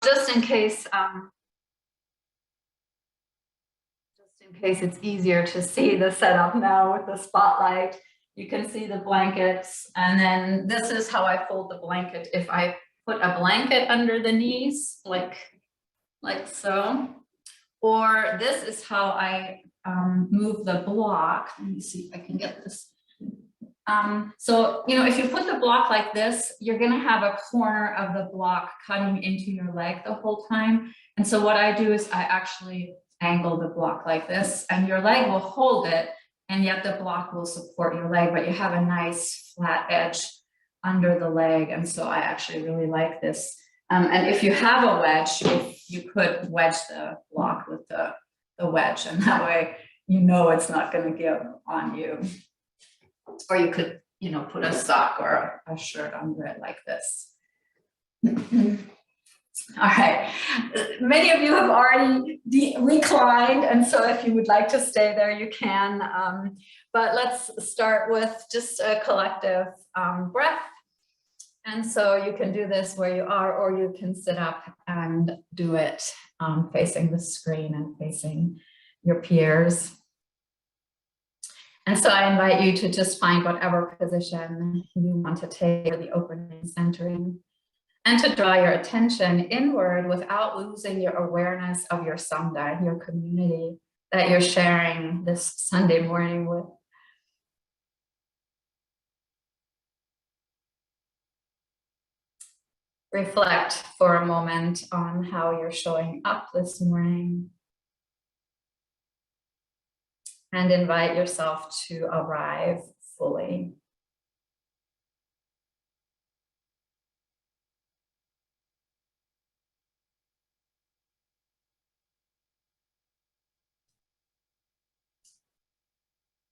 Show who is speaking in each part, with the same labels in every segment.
Speaker 1: just in case it's easier to see the setup now with the spotlight, you can see the blankets, and then this is how I fold the blanket. If I put a blanket under the knees, like so, or this is how I move the block. Let me see if I can get this. So, you know, if you put the block like this, you're going to have a corner of the block cutting into your leg the whole time. And so what I do is I actually angle the block like this, and your leg will hold it, and yet the block will support your leg, but you have a nice flat edge under the leg. And so I actually really like this. And if you have a wedge, you could wedge the block with the wedge, and that way you know it's not going to give on you. Or you could, you know, put a sock or a shirt under it like this. All right, many of you have already reclined, and so if you would like to stay there, you can. But let's start with just a collective breath. And so you can do this where you are, or you can sit up and do it facing the screen and facing your peers. And so I invite you to just find whatever position you want to take for the opening centering, and to draw your attention inward without losing your awareness of your samdha, your community that you're sharing this Sunday morning with. Reflect for a moment on how you're showing up this morning, and invite yourself to arrive fully.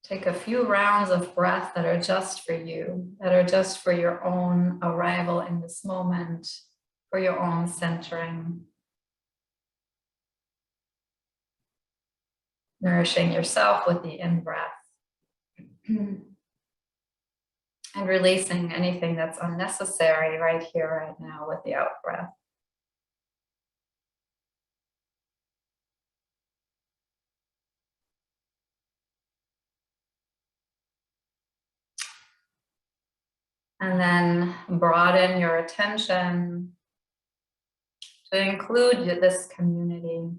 Speaker 1: Take a few rounds of breath that are just for you, that are just for your own arrival in this moment, for your own centering. Nourishing yourself with the in-breath. And releasing anything that's unnecessary right here, right now with the out-breath. And then broaden your attention to include this community.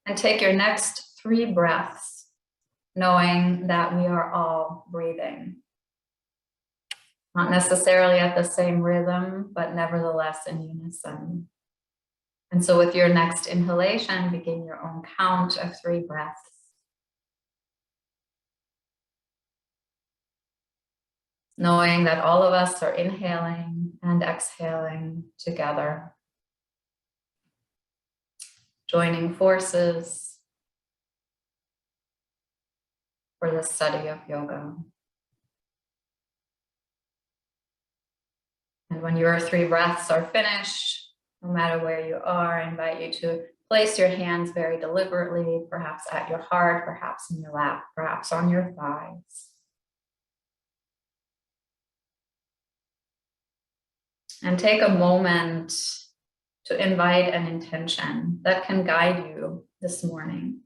Speaker 1: And take your next 3 breaths, knowing that we are all breathing. Not necessarily at the same rhythm, but nevertheless in unison. And so with your next inhalation, begin your own count of 3 breaths. Knowing that all of us are inhaling and exhaling together. Joining forces for the study of yoga. And when your 3 breaths are finished, no matter where you are, I invite you to place your hands very deliberately, perhaps at your heart, perhaps in your lap, perhaps on your thighs. And take a moment to invite an intention that can guide you this morning.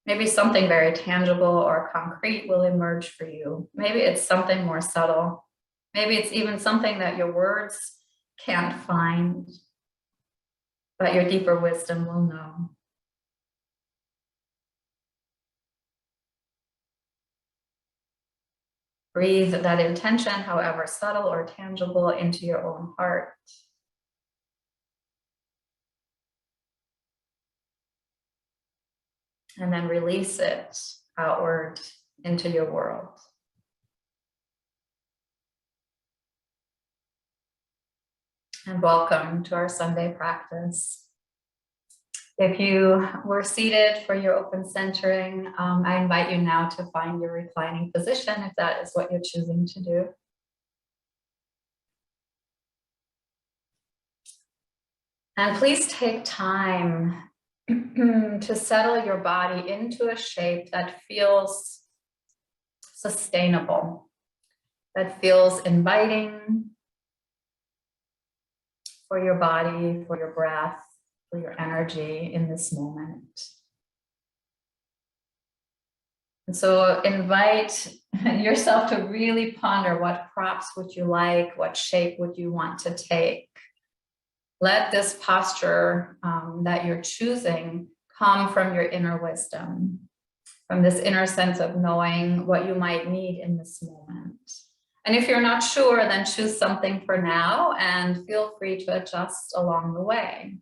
Speaker 1: Maybe something very tangible or concrete will emerge for you. Maybe it's something more subtle. Maybe it's even something that your words can't find, but your deeper wisdom will know. Breathe that intention, however subtle or tangible, into your own heart. And then release it outward into your world. And welcome to our Sunday practice. If you were seated for your open centering, I invite you now to find your reclining position if that is what you're choosing to do. And please take time to settle your body into a shape that feels sustainable, that feels inviting, for your body, for your breath, for your energy in this moment. And so invite yourself to really ponder, what props would you like? What shape would you want to take? Let this posture that you're choosing come from your inner wisdom, from this inner sense of knowing what you might need in this moment. And if you're not sure, then choose something for now and feel free to adjust along the way.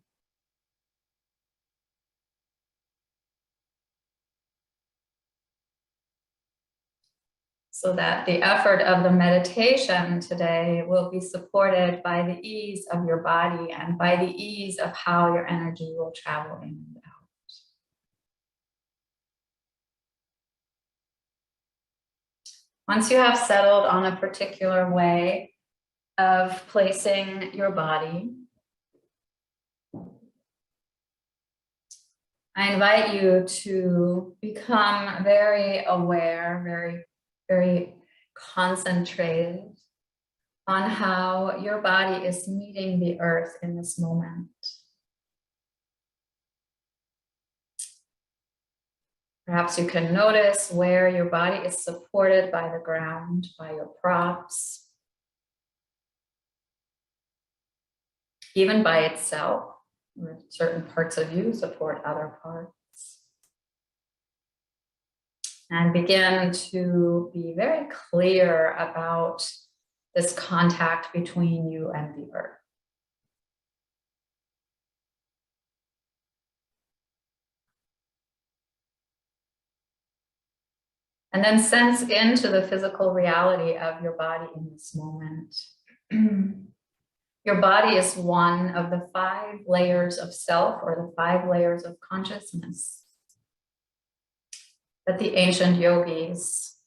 Speaker 1: So that the effort of the meditation today will be supported by the ease of your body and by the ease of how your energy will travel in and out. Once you have settled on a particular way of placing your body, I invite you to become very aware, very concentrated on how your body is meeting the earth in this moment. Perhaps you can notice where your body is supported by the ground, by your props, even by itself, where certain parts of you support other parts. And begin to be very clear about this contact between you and the earth. And then sense into the physical reality of your body in this moment. Your body is one of the 5 layers of self, or the 5 layers of consciousness that the ancient yogis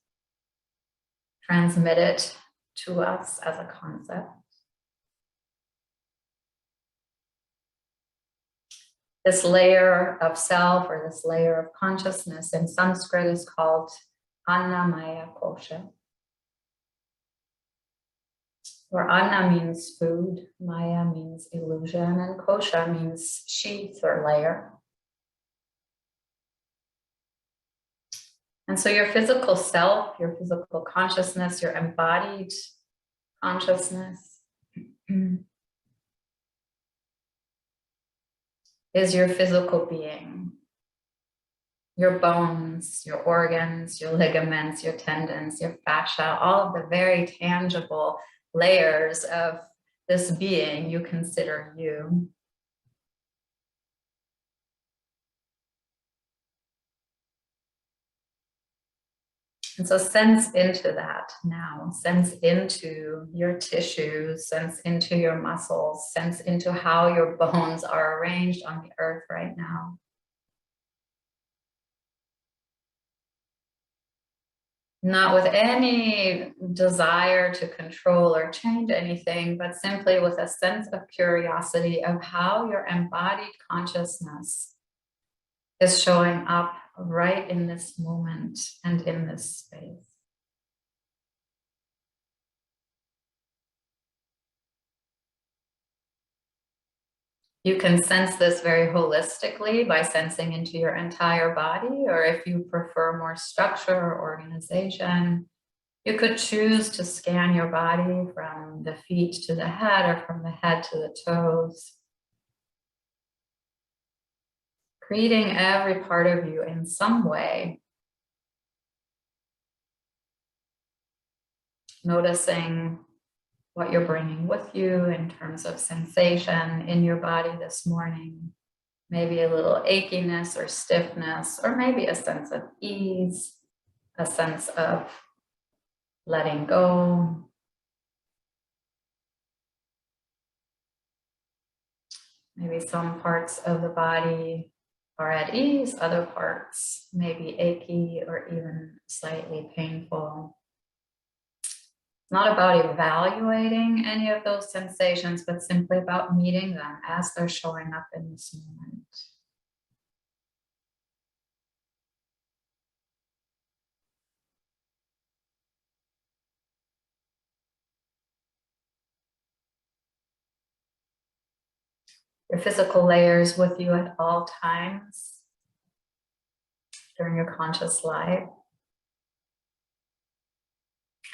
Speaker 1: transmitted to us as a concept. This layer of self, or this layer of consciousness, in Sanskrit is called Pranamayakosha. Where Anna means food, Maya means illusion, and Kosha means sheath or layer. And so your physical self, your physical consciousness, your embodied consciousness is your physical being. Your bones, your organs, your ligaments, your tendons, your fascia, all of the very tangible layers of this being you consider you. And so sense into that now. Sense into your tissues, sense into your muscles, sense into how your bones are arranged on the earth right now. Not with any desire to control or change anything, but simply with a sense of curiosity of how your embodied consciousness is showing up right in this moment and in this space. You can sense this very holistically by sensing into your entire body, or if you prefer more structure or organization, you could choose to scan your body from the feet to the head, or from the head to the toes, greeting every part of you in some way. Noticing what you're bringing with you in terms of sensation in your body this morning. Maybe a little achiness or stiffness, or maybe a sense of ease, a sense of letting go. Maybe some parts of the body are at ease, other parts may be achy or even slightly painful. It's not about evaluating any of those sensations, but simply about meeting them as they're showing up in this moment. your physical layers with you at all times during your conscious life.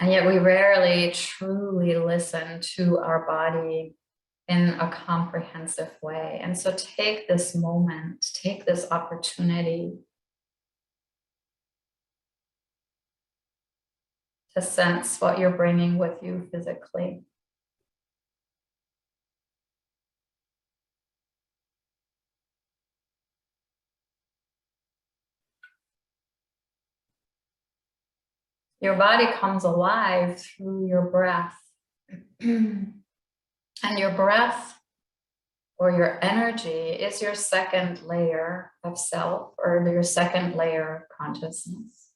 Speaker 1: And yet we rarely truly listen to our body in a comprehensive way. And so take this moment, take this opportunity to sense what you're bringing with you physically. Your body comes alive through your breath. And your breath or your energy is your second layer of self, or your second layer of consciousness.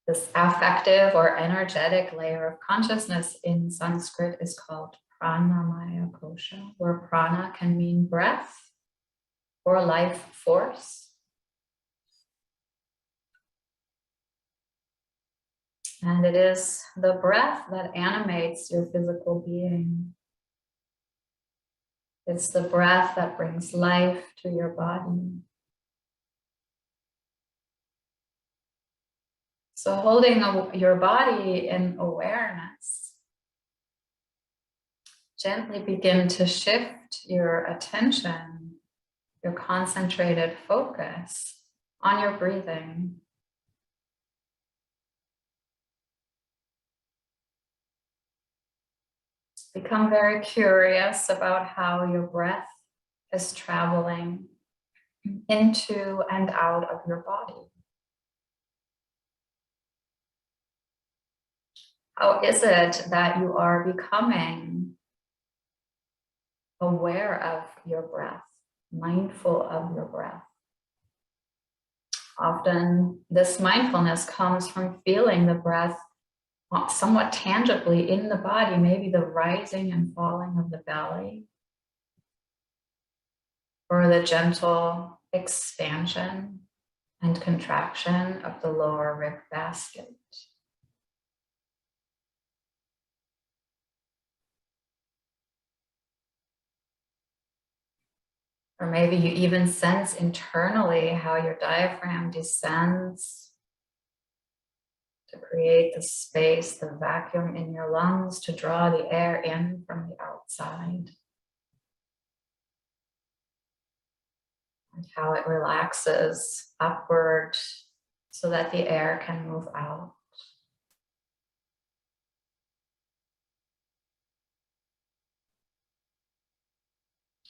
Speaker 1: This affective or energetic layer of consciousness in Sanskrit is called Pranamayakosha, where prana can mean breath or life force. And it is the breath that animates your physical being. It's the breath that brings life to your body. So holding your body in awareness, gently begin to shift your attention, your concentrated focus on your breathing. Become very curious about how your breath is traveling into and out of your body. How is it that you are becoming aware of your breath, mindful of your breath? Often this mindfulness comes from feeling the breath somewhat tangibly in the body, maybe the rising and falling of the belly, or the gentle expansion and contraction of the lower rib basket. Or maybe you even sense internally how your diaphragm descends to create the space, the vacuum in your lungs to draw the air in from the outside. And how it relaxes upward so that the air can move out.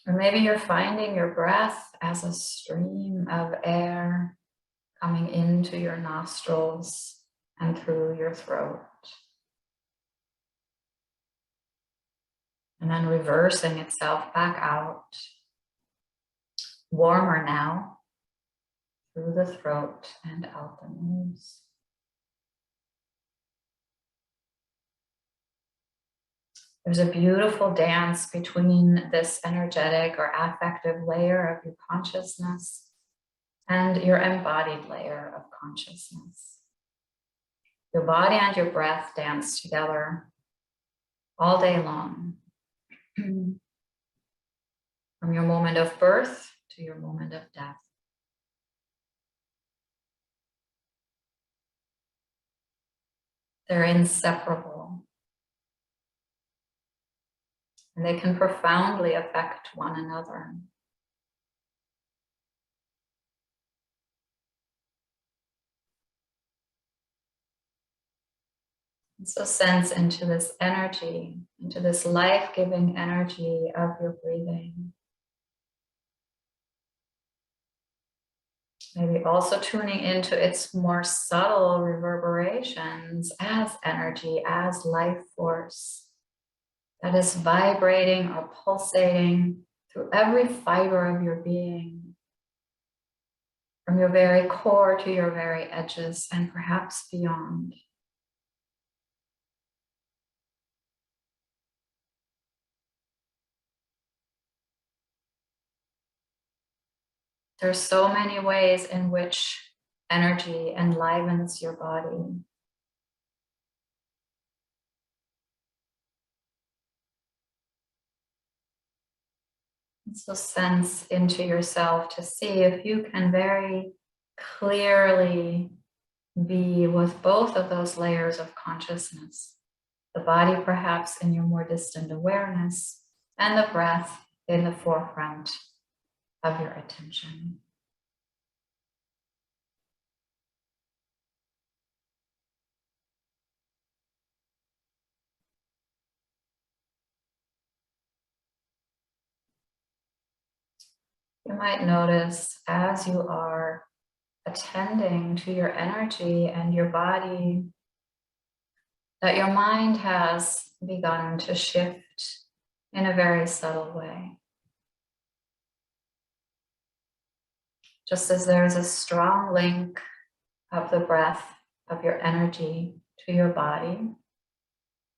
Speaker 1: Or maybe you're finding your breath as a stream of air coming into your nostrils and through your throat. And then reversing itself back out, warmer now, through the throat and out the nose. There's a beautiful dance between this energetic or affective layer of your consciousness and your embodied layer of consciousness. Your body and your breath dance together all day long. From your moment of birth to your moment of death. They're inseparable. And they can profoundly affect one another. And so sense into this energy, into this life-giving energy of your breathing. Maybe also tuning into its more subtle reverberations as energy, as life force that is vibrating or pulsating through every fiber of your being, from your very core to your very edges and perhaps beyond. There's so many ways in which energy enlivens your body. So sense into yourself to see if you can very clearly be with both of those layers of consciousness. The body perhaps in your more distant awareness, and the breath in the forefront of your attention. You might notice as you are attending to your energy and your body that your mind has begun to shift in a very subtle way. Just as there's a strong link of the breath of your energy to your body,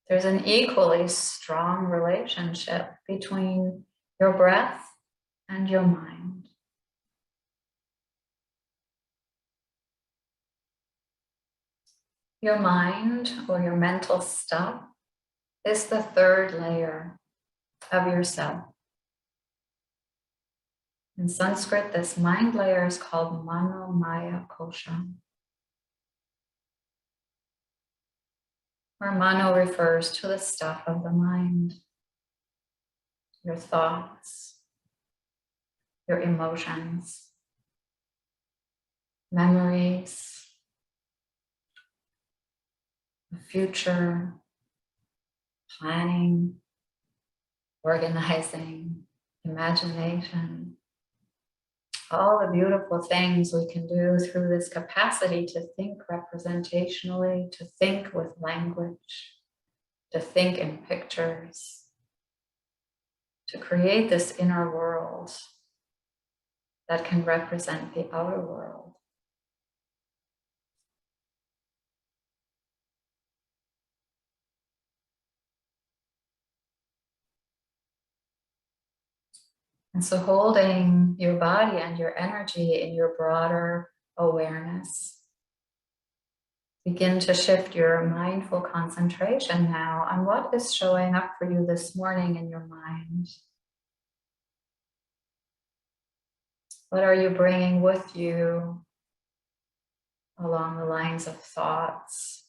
Speaker 1: there's an equally strong relationship between your breath and your mind. Your mind, or your mental stuff, is the third layer of yourself. In Sanskrit, this mind layer is called Pranamayakosha, where mano refers to the stuff of the mind, your thoughts, your emotions, memories, the future, planning, organizing, imagination, all the beautiful things we can do through this capacity to think representationally, to think with language, to think in pictures, to create this inner world that can represent the outer world. And so holding your body and your energy in your broader awareness, begin to shift your mindful concentration now on what is showing up for you this morning in your mind. What are you bringing with you along the lines of thoughts,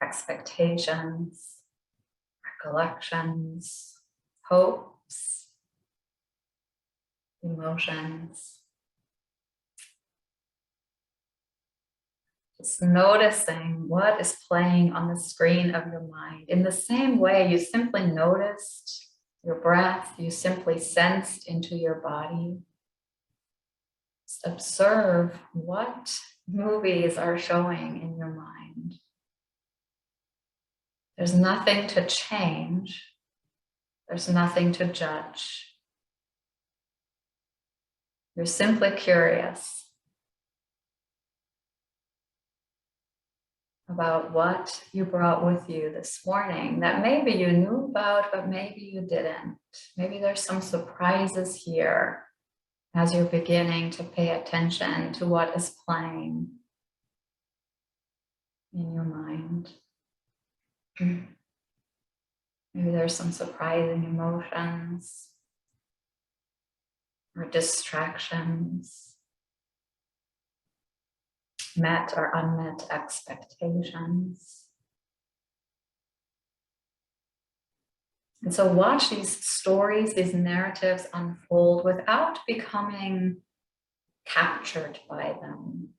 Speaker 1: expectations, recollections, hopes, emotions? Just noticing what is playing on the screen of your mind. In the same way you simply noticed your breath, you simply sensed into your body. Just observe what movies are showing in your mind. There's nothing to change. There's nothing to judge. You're simply curious about what you brought with you this morning that maybe you knew about, but maybe you didn't. Maybe there's some surprises here as you're beginning to pay attention to what is playing in your mind. Maybe there's some surprising emotions or distractions, met or unmet expectations. And so watch these stories, these narratives unfold without becoming captured by them.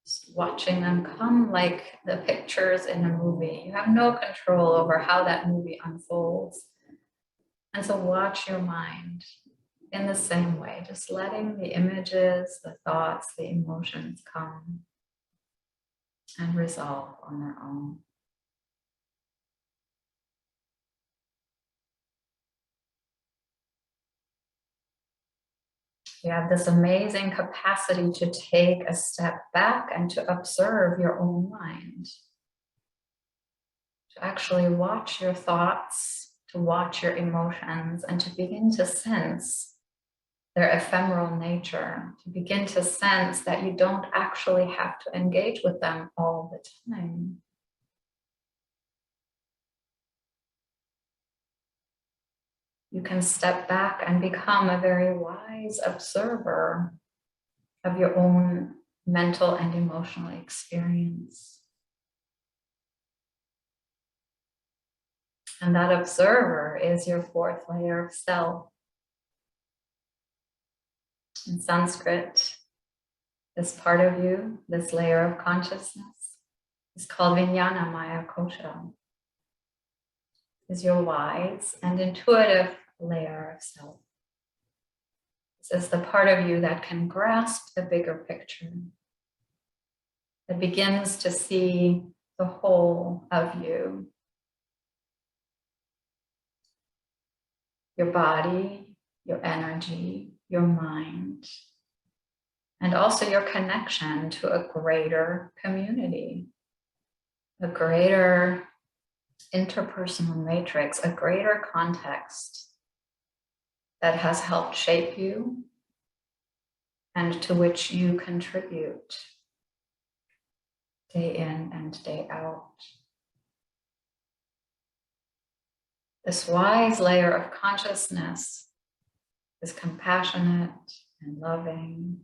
Speaker 1: Just watching them come like the pictures in a movie. You have no control over how that movie unfolds. And so watch your mind in the same way, just letting the images, the thoughts, the emotions come and resolve on their own. You have this amazing capacity to take a step back and to observe your own mind, to actually watch your thoughts, to watch your emotions, and to begin to sense their ephemeral nature, to begin to sense that you don't actually have to engage with them all the time. you can step back and become a very wise observer of your own mental and emotional experience. And that observer is your fourth layer of self. In Sanskrit, this part of you, this layer of consciousness, is called Pranamayakosha. Is your wise and intuitive layer of self. This is the part of you that can grasp the bigger picture, that begins to see the whole of you. Your body, your energy, your mind, and also your connection to a greater community, a greater interpersonal matrix, a greater context that has helped shape you and to which you contribute day in and day out. This wise layer of consciousness is compassionate and loving.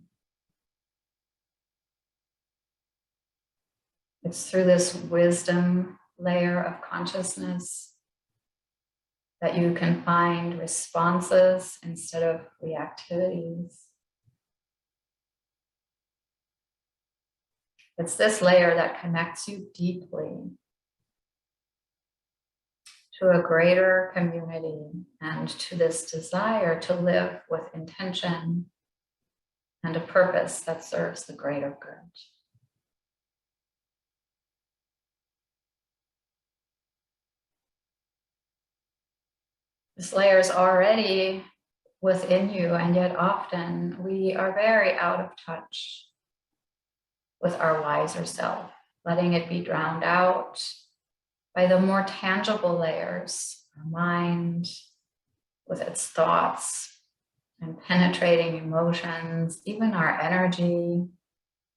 Speaker 1: It's through this wisdom layer of consciousness that you can find responses instead of reactivities. It's this layer that connects you deeply to a greater community and to this desire to live with intention and a purpose that serves the greater good. This layer is already within you, and yet often we are very out of touch with our wiser self, letting it be drowned out by the more tangible layers, our mind with its thoughts and penetrating emotions, even our energy,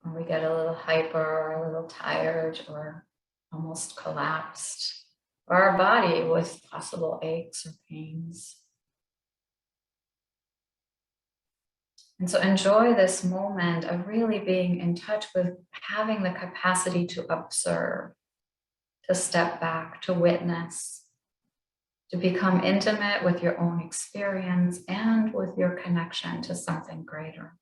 Speaker 1: when we get a little hyper or a little tired or almost collapsed, or our body with possible aches or pains. And so enjoy this moment of really being in touch with having the capacity to observe, to step back, to witness, to become intimate with your own experience and with your connection to something greater.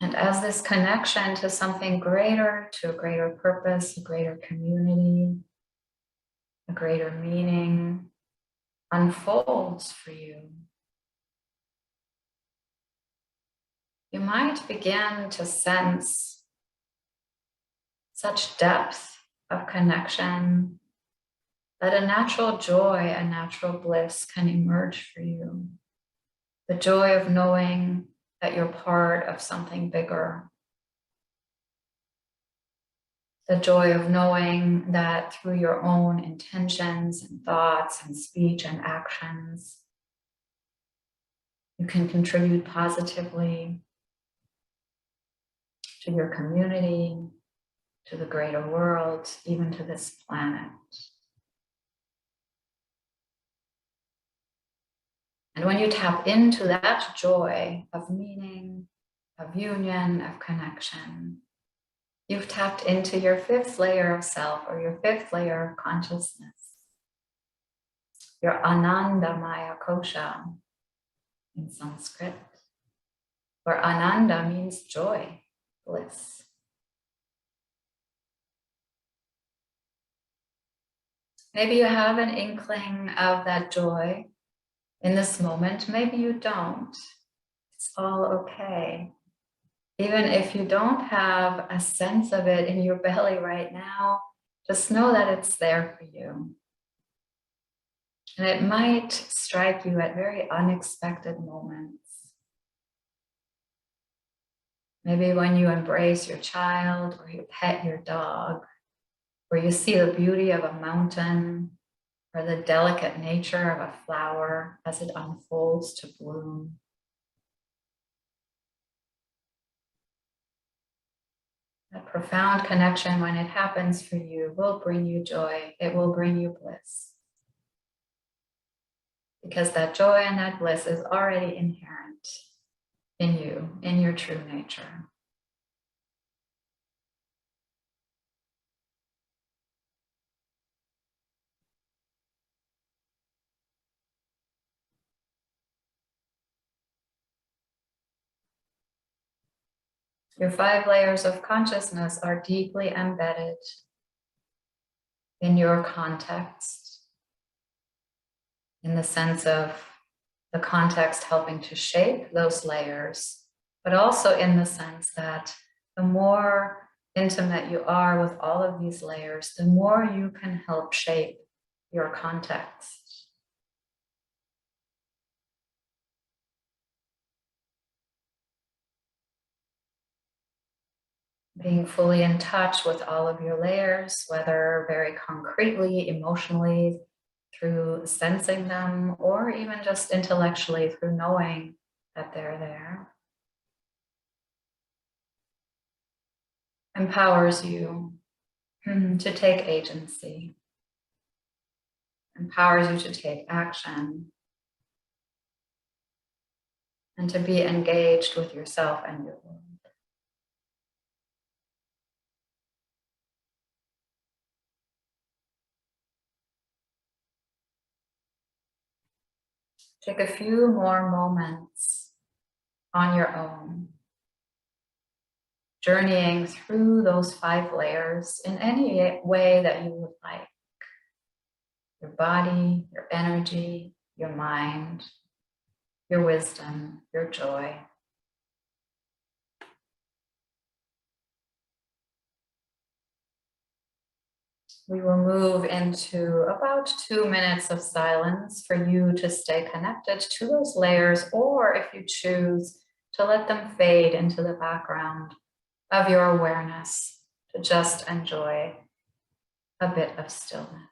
Speaker 1: And as this connection to something greater, to a greater purpose, a greater community, a greater meaning unfolds for you, you might begin to sense such depth of connection that a natural joy, a natural bliss can emerge for you. The joy of knowing that you're part of something bigger. The joy of knowing that through your own intentions and thoughts and speech and actions, you can contribute positively to your community, to the greater world, even to this planet. And when you tap into that joy of meaning, of union, of connection, you've tapped into your fifth layer of self, or your fifth layer of consciousness, your Anandamayakosha in Sanskrit, where Ananda means joy, bliss. Maybe you have an inkling of that joy in this moment. Maybe you don't. It's all okay. Even if you don't have a sense of it in your belly right now, just know that it's there for you. And it might strike you at very unexpected moments. Maybe when you embrace your child, or you pet your dog, or you see the beauty of a mountain, or the delicate nature of a flower as it unfolds to bloom. That profound connection, when it happens for you, will bring you joy. It will bring you bliss. Because that joy and that bliss is already inherent in you, in your true nature. Your 5 layers of consciousness are deeply embedded in your context, in the sense of the context helping to shape those layers, but also in the sense that the more intimate you are with all of these layers, the more you can help shape your context. Being fully in touch with all of your layers, whether very concretely, emotionally, through sensing them, or even just intellectually through knowing that they're there, empowers you to take agency, empowers you to take action, and to be engaged with yourself and your world. Take a few more moments on your own, journeying through those 5 layers in any way that you would like. Your body, your energy, your mind, your wisdom, your joy. We will move into about 2 minutes of silence for you to stay connected to those layers, or if you choose to let them fade into the background of your awareness, to just enjoy a bit of stillness.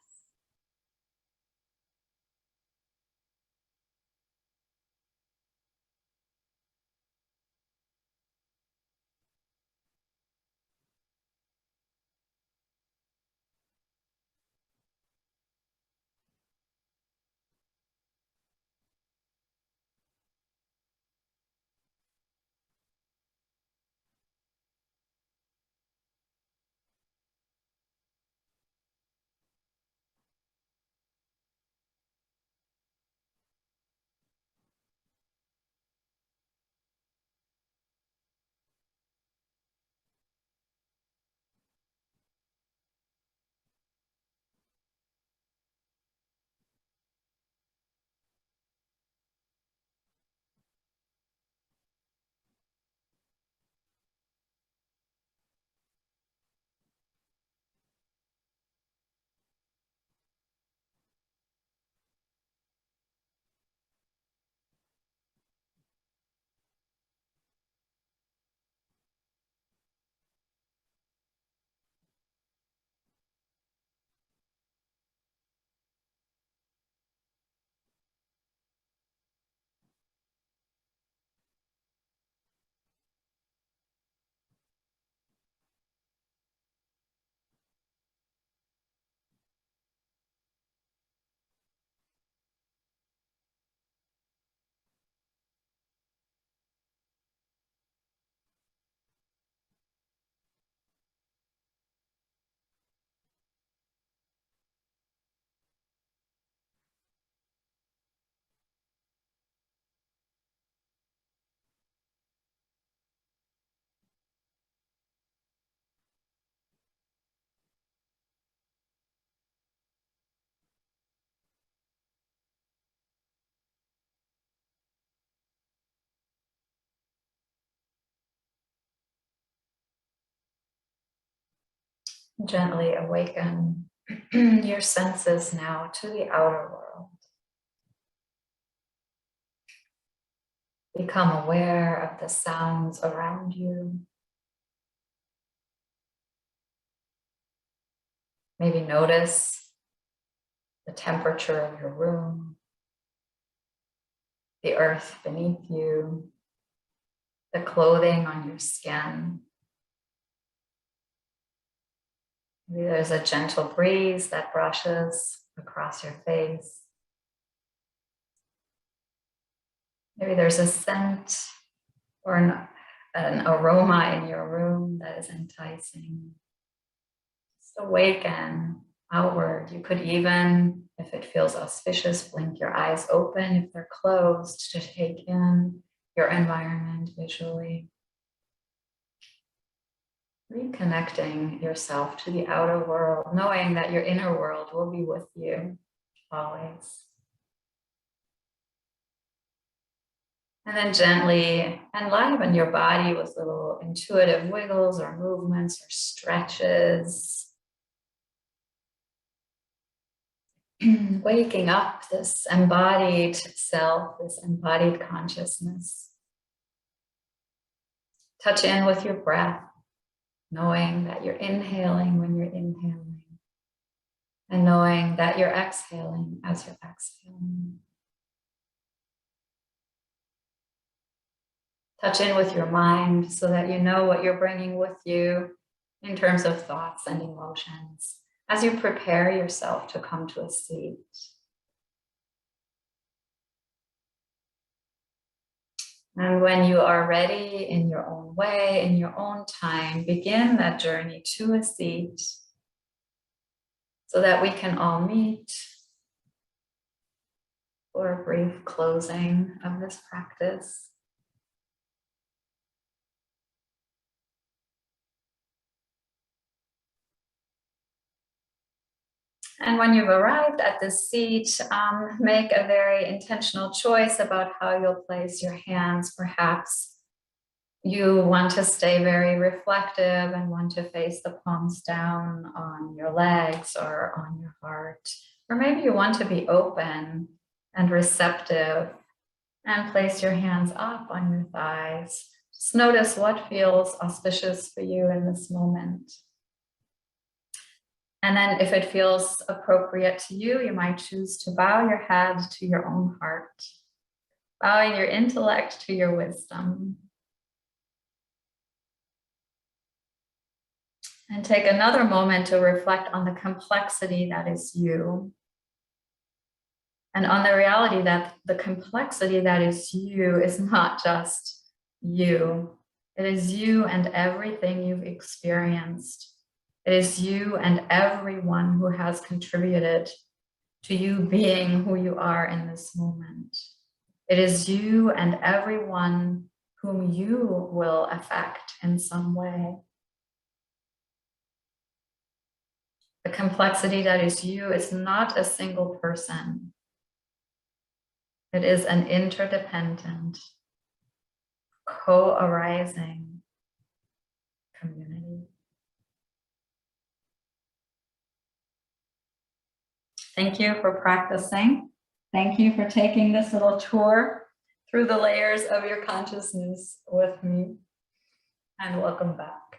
Speaker 1: Gently awaken your senses now to the outer world. Become aware of the sounds around you. Maybe notice the temperature of your room, the earth beneath you, the clothing on your skin. Maybe there's a gentle breeze that brushes across your face. Maybe there's a scent or an aroma in your room that is enticing. Just awaken outward. You could even, if it feels auspicious, blink your eyes open if they're closed to take in your environment visually. Reconnecting yourself to the outer world, knowing that your inner world will be with you always. And then gently enliven your body with little intuitive wiggles or movements or stretches. Waking up this embodied self, this embodied consciousness. Touch in with your breath, knowing that you're inhaling when you're inhaling, and knowing that you're exhaling as you're exhaling. Touch in with your mind so that you know what you're bringing with you in terms of thoughts and emotions as you prepare yourself to come to a seat. And when you are ready in your own way, in your own time, begin that journey to a seat so that we can all meet for a brief closing of this practice. And when you've arrived at this seat, make a very intentional choice about how you'll place your hands. Perhaps you want to stay very reflective and want to face the palms down on your legs or on your heart. Or maybe you want to be open and receptive and place your hands up on your thighs. Just notice what feels auspicious for you in this moment. And then if it feels appropriate to you, you might choose to bow your head to your own heart, bowing your intellect to your wisdom. And take another moment to reflect on the complexity that is you. And on the reality that the complexity that is you is not just you. It is you and everything you've experienced. It is you and everyone who has contributed to you being who you are in this moment. It is you and everyone whom you will affect in some way. The complexity that is you is not a single person. It is an interdependent, co-arising community. Thank you for practicing. Thank you for taking this little tour through the layers of your consciousness with me. And welcome back.